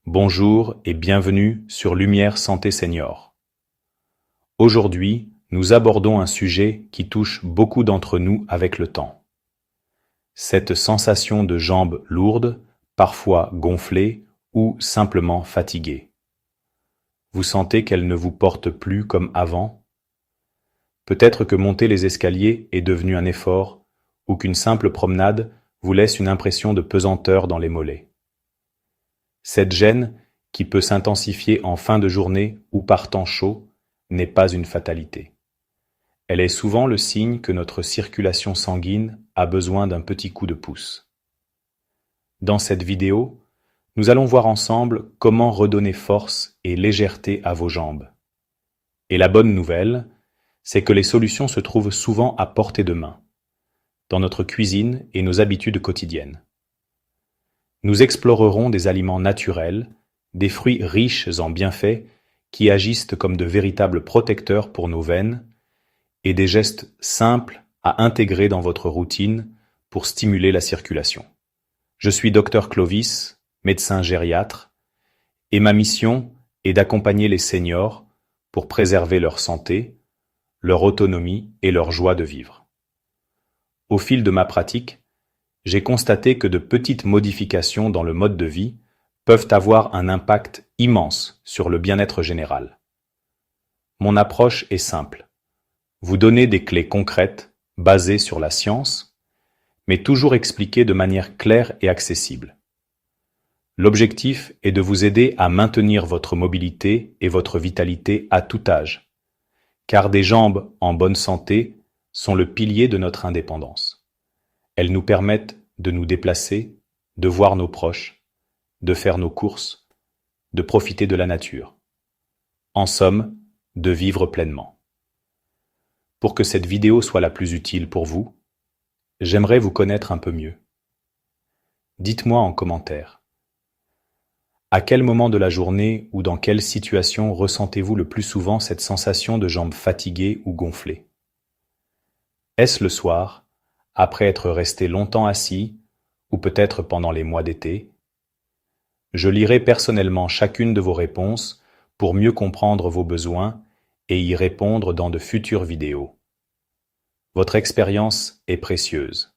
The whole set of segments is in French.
Bonjour et bienvenue sur Lumière Santé Senior. Aujourd'hui, nous abordons un sujet qui touche beaucoup d'entre nous avec le temps. Cette sensation de jambes lourdes, parfois gonflées ou simplement fatiguées. Vous sentez qu'elles ne vous portent plus comme avant? Peut-être que monter les escaliers est devenu un effort ou qu'une simple promenade vous laisse une impression de pesanteur dans les mollets. Cette gêne, qui peut s'intensifier en fin de journée ou par temps chaud, n'est pas une fatalité. Elle est souvent le signe que notre circulation sanguine a besoin d'un petit coup de pouce. Dans cette vidéo, nous allons voir ensemble comment redonner force et légèreté à vos jambes. Et la bonne nouvelle, c'est que les solutions se trouvent souvent à portée de main, dans notre cuisine et nos habitudes quotidiennes. Nous explorerons des aliments naturels, des fruits riches en bienfaits qui agissent comme de véritables protecteurs pour nos veines et des gestes simples à intégrer dans votre routine pour stimuler la circulation. Je suis Dr Clovis, médecin gériatre, et ma mission est d'accompagner les seniors pour préserver leur santé, leur autonomie et leur joie de vivre. Au fil de ma pratique, j'ai constaté que de petites modifications dans le mode de vie peuvent avoir un impact immense sur le bien-être général. Mon approche est simple. Vous donner des clés concrètes basées sur la science, mais toujours expliquées de manière claire et accessible. L'objectif est de vous aider à maintenir votre mobilité et votre vitalité à tout âge, car des jambes en bonne santé sont le pilier de notre indépendance. Elles nous permettent de nous déplacer, de voir nos proches, de faire nos courses, de profiter de la nature. En somme, de vivre pleinement. Pour que cette vidéo soit la plus utile pour vous, j'aimerais vous connaître un peu mieux. Dites-moi en commentaire. À quel moment de la journée ou dans quelle situation ressentez-vous le plus souvent cette sensation de jambes fatiguées ou gonflées? Est-ce le soir, après être resté longtemps assis, ou peut-être pendant les mois d'été? Je lirai personnellement chacune de vos réponses pour mieux comprendre vos besoins et y répondre dans de futures vidéos. Votre expérience est précieuse.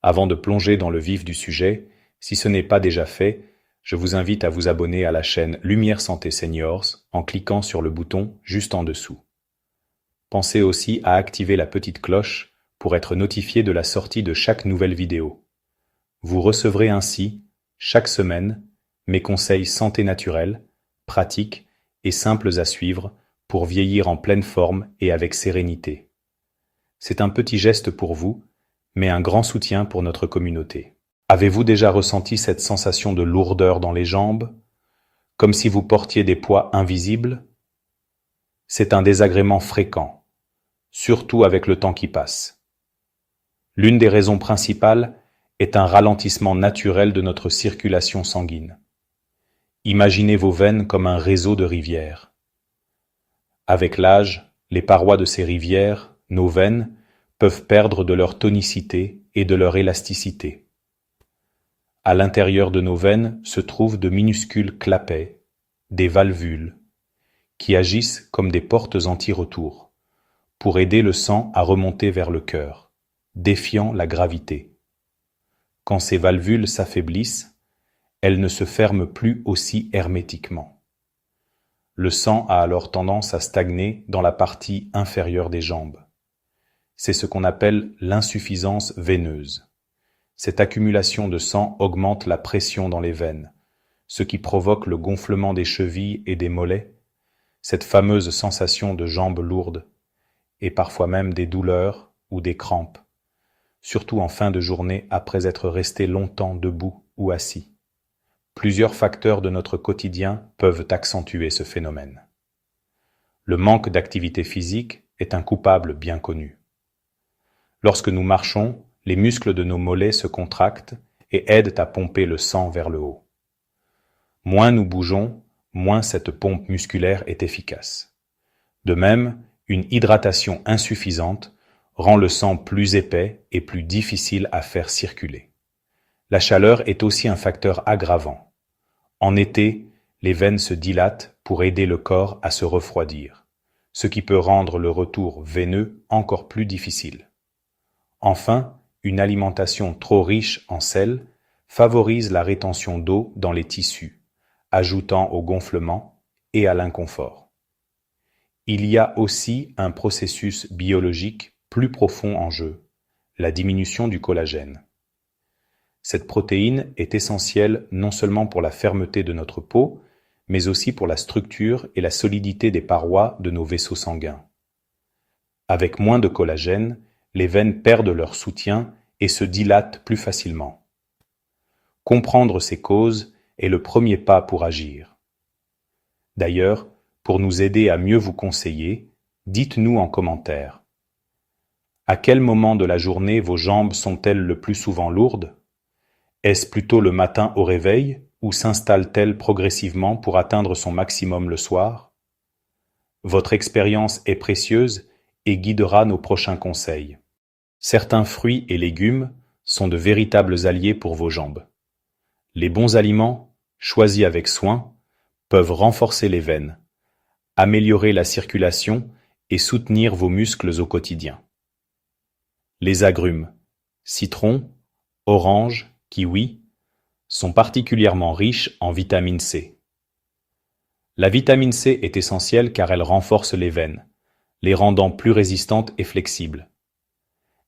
Avant de plonger dans le vif du sujet, si ce n'est pas déjà fait, je vous invite à vous abonner à la chaîne Lumière Santé Seniors en cliquant sur le bouton juste en dessous. Pensez aussi à activer la petite cloche pour être notifié de la sortie de chaque nouvelle vidéo. Vous recevrez ainsi, chaque semaine, mes conseils santé naturelle, pratiques et simples à suivre pour vieillir en pleine forme et avec sérénité. C'est un petit geste pour vous, mais un grand soutien pour notre communauté. Avez-vous déjà ressenti cette sensation de lourdeur dans les jambes, comme si vous portiez des poids invisibles? C'est un désagrément fréquent, surtout avec le temps qui passe. L'une des raisons principales est un ralentissement naturel de notre circulation sanguine. Imaginez vos veines comme un réseau de rivières. Avec l'âge, les parois de ces rivières, nos veines, peuvent perdre de leur tonicité et de leur élasticité. À l'intérieur de nos veines se trouvent de minuscules clapets, des valvules, qui agissent comme des portes anti-retour, pour aider le sang à remonter vers le cœur, défiant la gravité. Quand ces valvules s'affaiblissent, elles ne se ferment plus aussi hermétiquement. Le sang a alors tendance à stagner dans la partie inférieure des jambes. C'est ce qu'on appelle l'insuffisance veineuse. Cette accumulation de sang augmente la pression dans les veines, ce qui provoque le gonflement des chevilles et des mollets, cette fameuse sensation de jambes lourdes, et parfois même des douleurs ou des crampes, surtout en fin de journée après être resté longtemps debout ou assis. Plusieurs facteurs de notre quotidien peuvent accentuer ce phénomène. Le manque d'activité physique est un coupable bien connu. Lorsque nous marchons, les muscles de nos mollets se contractent et aident à pomper le sang vers le haut. Moins nous bougeons, moins cette pompe musculaire est efficace. De même, une hydratation insuffisante rend le sang plus épais et plus difficile à faire circuler. La chaleur est aussi un facteur aggravant. En été, les veines se dilatent pour aider le corps à se refroidir, ce qui peut rendre le retour veineux encore plus difficile. Enfin, une alimentation trop riche en sel favorise la rétention d'eau dans les tissus, ajoutant au gonflement et à l'inconfort. Il y a aussi un processus biologique plus profond en jeu, la diminution du collagène. Cette protéine est essentielle non seulement pour la fermeté de notre peau, mais aussi pour la structure et la solidité des parois de nos vaisseaux sanguins. Avec moins de collagène, les veines perdent leur soutien et se dilatent plus facilement. Comprendre ces causes est le premier pas pour agir. D'ailleurs, pour nous aider à mieux vous conseiller, dites-nous en commentaire. À quel moment de la journée vos jambes sont-elles le plus souvent lourdes? Est-ce plutôt le matin au réveil ou s'installe-t-elle progressivement pour atteindre son maximum le soir? Votre expérience est précieuse et guidera nos prochains conseils. Certains fruits et légumes sont de véritables alliés pour vos jambes. Les bons aliments, choisis avec soin, peuvent renforcer les veines, améliorer la circulation et soutenir vos muscles au quotidien. Les agrumes, citron, orange, kiwi, sont particulièrement riches en vitamine C. La vitamine C est essentielle car elle renforce les veines, les rendant plus résistantes et flexibles.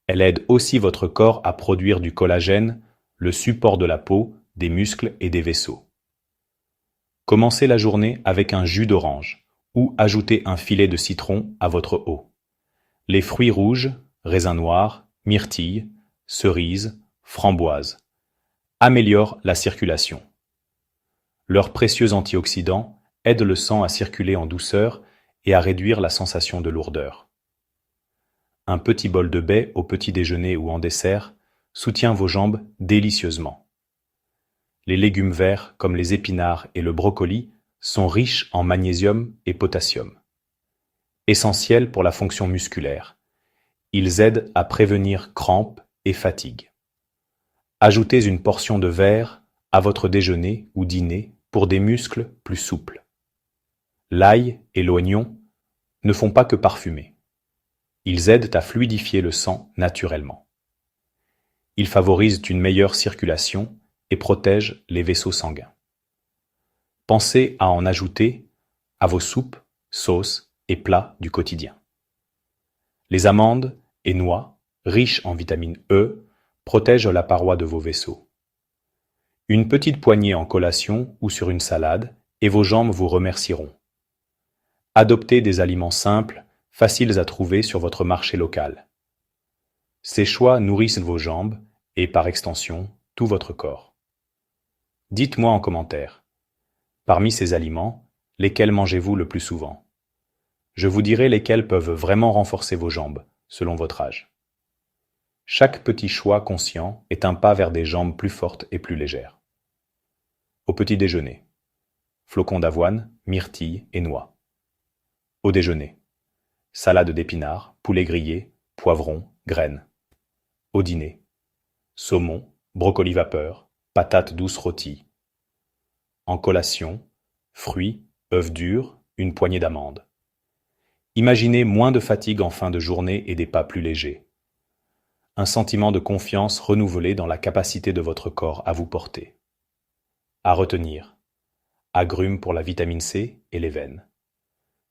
Elle aide aussi votre corps à produire du collagène, le support de la peau, des muscles et des vaisseaux. Commencez la journée avec un jus d'orange ou ajoutez un filet de citron à votre eau. Les fruits rouges, raisins noirs, myrtilles, cerises, framboises améliorent la circulation. Leurs précieux antioxydants aident le sang à circuler en douceur et à réduire la sensation de lourdeur. Un petit bol de baies au petit déjeuner ou en dessert soutient vos jambes délicieusement. Les légumes verts, comme les épinards et le brocoli, sont riches en magnésium et potassium. Essentiels pour la fonction musculaire, ils aident à prévenir crampes et fatigue. Ajoutez une portion de verre à votre déjeuner ou dîner pour des muscles plus souples. L'ail et l'oignon ne font pas que parfumer. Ils aident à fluidifier le sang naturellement. Ils favorisent une meilleure circulation et protègent les vaisseaux sanguins. Pensez à en ajouter à vos soupes, sauces et plats du quotidien. Les amandes et noix, riches en vitamine E, protègent la paroi de vos vaisseaux. Une petite poignée en collation ou sur une salade, et vos jambes vous remercieront. Adoptez des aliments simples, faciles à trouver sur votre marché local. Ces choix nourrissent vos jambes et, par extension, tout votre corps. Dites-moi en commentaire, parmi ces aliments, lesquels mangez-vous le plus souvent? Je vous dirai lesquels peuvent vraiment renforcer vos jambes, selon votre âge. Chaque petit choix conscient est un pas vers des jambes plus fortes et plus légères. Au petit déjeuner, flocons d'avoine, myrtilles et noix. Au déjeuner, salade d'épinards, poulet grillé, poivrons, graines. Au dîner, saumon, brocoli vapeur, patates douces rôties. En collation, fruits, œufs durs, une poignée d'amandes. Imaginez moins de fatigue en fin de journée et des pas plus légers. Un sentiment de confiance renouvelé dans la capacité de votre corps à vous porter. À retenir, agrumes pour la vitamine C et les veines.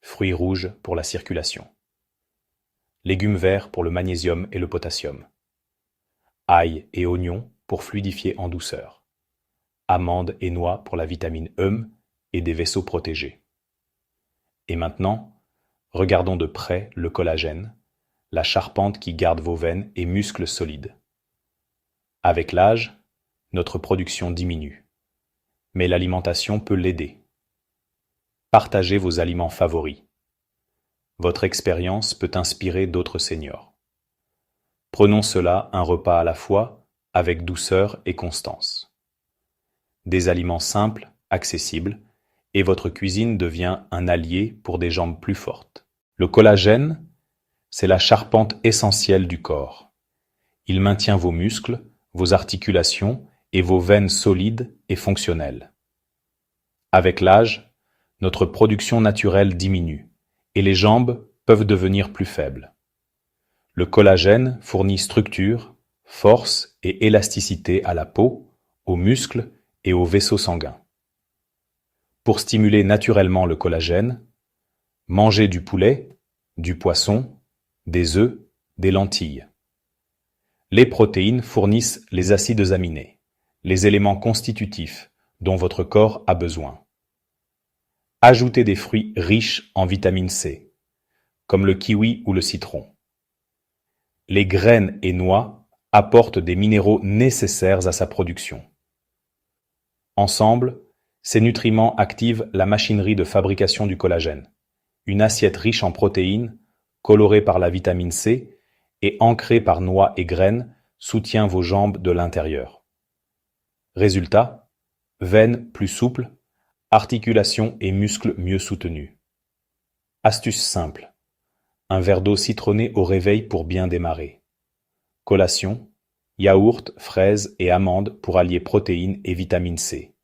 Fruits rouges pour la circulation. Légumes verts pour le magnésium et le potassium. Ail et oignons pour fluidifier en douceur. Amandes et noix pour la vitamine E et des vaisseaux protégés. Et maintenant, regardons de près le collagène, la charpente qui garde vos veines et muscles solides. Avec l'âge, notre production diminue, mais l'alimentation peut l'aider. Partagez vos aliments favoris. Votre expérience peut inspirer d'autres seniors. Prenons cela un repas à la fois, avec douceur et constance. Des aliments simples, accessibles, et votre cuisine devient un allié pour des jambes plus fortes. Le collagène, c'est la charpente essentielle du corps. Il maintient vos muscles, vos articulations et vos veines solides et fonctionnelles. Avec l'âge, notre production naturelle diminue et les jambes peuvent devenir plus faibles. Le collagène fournit structure, force et élasticité à la peau, aux muscles et aux vaisseaux sanguins. Pour stimuler naturellement le collagène, mangez du poulet, du poisson, des œufs, des lentilles. Les protéines fournissent les acides aminés, les éléments constitutifs dont votre corps a besoin. Ajoutez des fruits riches en vitamine C, comme le kiwi ou le citron. Les graines et noix apportent des minéraux nécessaires à sa production. Ensemble, ces nutriments activent la machinerie de fabrication du collagène, une assiette riche en protéines, colorée par la vitamine C et ancrée par noix et graines, soutient vos jambes de l'intérieur. Résultat, veines plus souples, articulations et muscles mieux soutenus. Astuce simple. Un verre d'eau citronnée au réveil pour bien démarrer. Collation, yaourt, fraises et amandes pour allier protéines et vitamine C.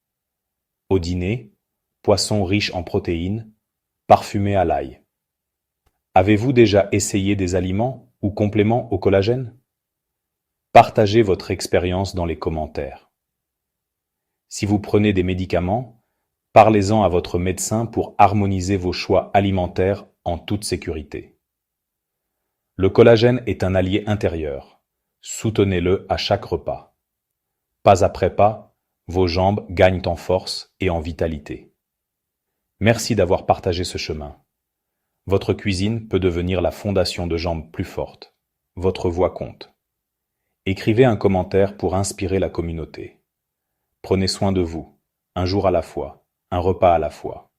Au dîner, poisson riche en protéines, parfumé à l'ail. Avez-vous déjà essayé des aliments ou compléments au collagène? Partagez votre expérience dans les commentaires. Si vous prenez des médicaments, parlez-en à votre médecin pour harmoniser vos choix alimentaires en toute sécurité. Le collagène est un allié intérieur. Soutenez-le à chaque repas. Pas après pas, vos jambes gagnent en force et en vitalité. Merci d'avoir partagé ce chemin. Votre cuisine peut devenir la fondation de jambes plus fortes. Votre voix compte. Écrivez un commentaire pour inspirer la communauté. Prenez soin de vous, un jour à la fois, un repas à la fois.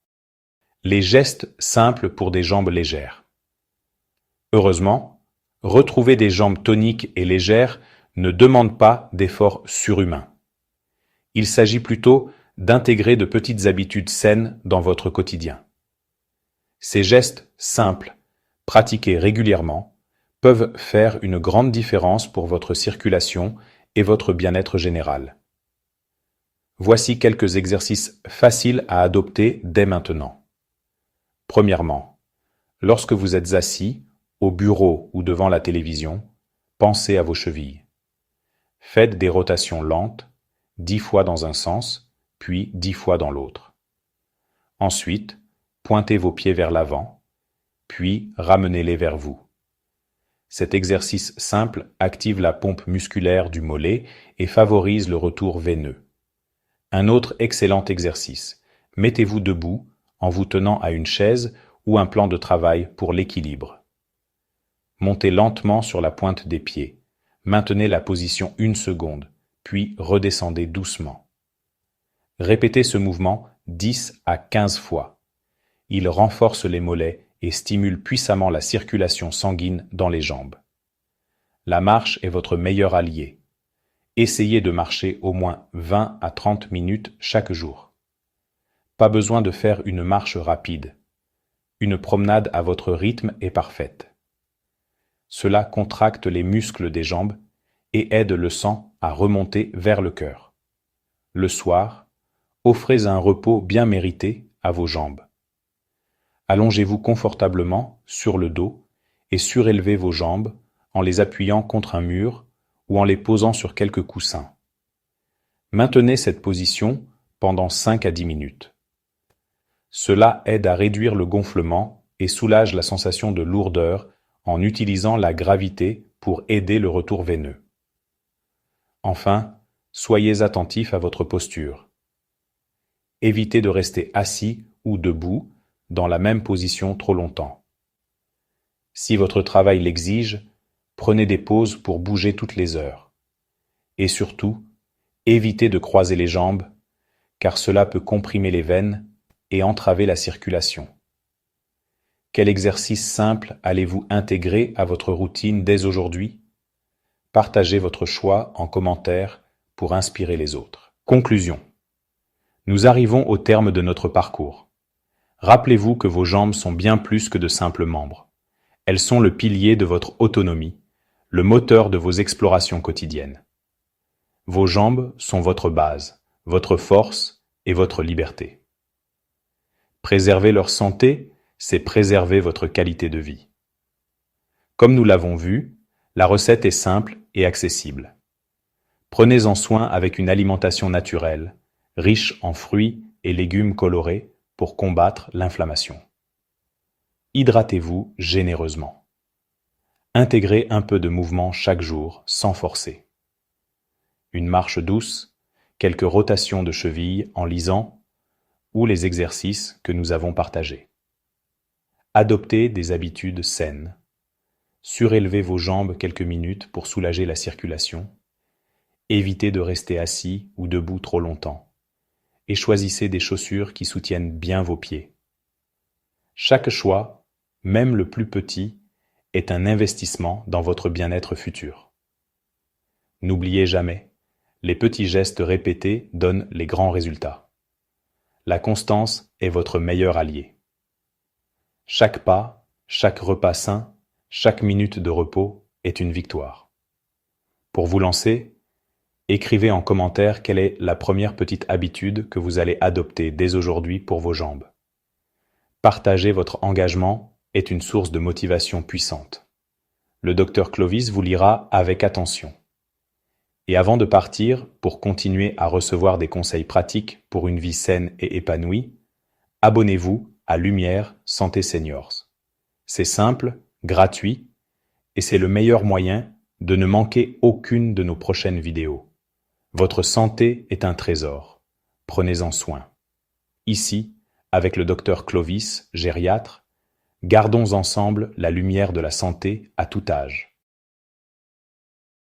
Les gestes simples pour des jambes légères. Heureusement, retrouver des jambes toniques et légères ne demande pas d'efforts surhumains. Il s'agit plutôt d'intégrer de petites habitudes saines dans votre quotidien. Ces gestes simples, pratiqués régulièrement, peuvent faire une grande différence pour votre circulation et votre bien-être général. Voici quelques exercices faciles à adopter dès maintenant. Premièrement, lorsque vous êtes assis, au bureau ou devant la télévision, pensez à vos chevilles. Faites des rotations lentes, 10 fois dans un sens, puis 10 fois dans l'autre. Ensuite, pointez vos pieds vers l'avant, puis ramenez-les vers vous. Cet exercice simple active la pompe musculaire du mollet et favorise le retour veineux. Un autre excellent exercice. Mettez-vous debout en vous tenant à une chaise ou un plan de travail pour l'équilibre. Montez lentement sur la pointe des pieds. Maintenez la position 1 seconde, puis redescendez doucement. Répétez ce mouvement 10 à 15 fois. Il renforce les mollets et stimule puissamment la circulation sanguine dans les jambes. La marche est votre meilleur allié. Essayez de marcher au moins 20 à 30 minutes chaque jour. Pas besoin de faire une marche rapide. Une promenade à votre rythme est parfaite. Cela contracte les muscles des jambes et aide le sang à remonter vers le cœur. Le soir, offrez un repos bien mérité à vos jambes. Allongez-vous confortablement sur le dos et surélevez vos jambes en les appuyant contre un mur ou en les posant sur quelques coussins. Maintenez cette position pendant 5 à 10 minutes. Cela aide à réduire le gonflement et soulage la sensation de lourdeur en utilisant la gravité pour aider le retour veineux. Enfin, soyez attentif à votre posture. Évitez de rester assis ou debout dans la même position trop longtemps. Si votre travail l'exige, prenez des pauses pour bouger toutes les heures. Et surtout, évitez de croiser les jambes, car cela peut comprimer les veines et entraver la circulation. Quel exercice simple allez-vous intégrer à votre routine dès aujourd'hui? Partagez votre choix en commentaire pour inspirer les autres. Conclusion. Nous arrivons au terme de notre parcours. Rappelez-vous que vos jambes sont bien plus que de simples membres. Elles sont le pilier de votre autonomie, le moteur de vos explorations quotidiennes. Vos jambes sont votre base, votre force et votre liberté. Préserver leur santé, c'est préserver votre qualité de vie. Comme nous l'avons vu, la recette est simple et accessible. Prenez-en soin avec une alimentation naturelle, riche en fruits et légumes colorés pour combattre l'inflammation. Hydratez-vous généreusement. Intégrez un peu de mouvement chaque jour sans forcer. Une marche douce, quelques rotations de cheville en lisant ou les exercices que nous avons partagés. Adoptez des habitudes saines. Surélevez vos jambes quelques minutes pour soulager la circulation. Évitez de rester assis ou debout trop longtemps. Et choisissez des chaussures qui soutiennent bien vos pieds. Chaque choix, même le plus petit, est un investissement dans votre bien-être futur. N'oubliez jamais, les petits gestes répétés donnent les grands résultats. La constance est votre meilleur allié. Chaque pas, chaque repas sain, chaque minute de repos est une victoire. Pour vous lancer, écrivez en commentaire quelle est la première petite habitude que vous allez adopter dès aujourd'hui pour vos jambes. Partager votre engagement est une source de motivation puissante. Le docteur Clovis vous lira avec attention. Et avant de partir, pour continuer à recevoir des conseils pratiques pour une vie saine et épanouie, abonnez-vous à Lumière Santé Seniors. C'est simple, gratuit, et c'est le meilleur moyen de ne manquer aucune de nos prochaines vidéos. Votre santé est un trésor. Prenez-en soin. Ici, avec le docteur Clovis, gériatre, gardons ensemble la lumière de la santé à tout âge.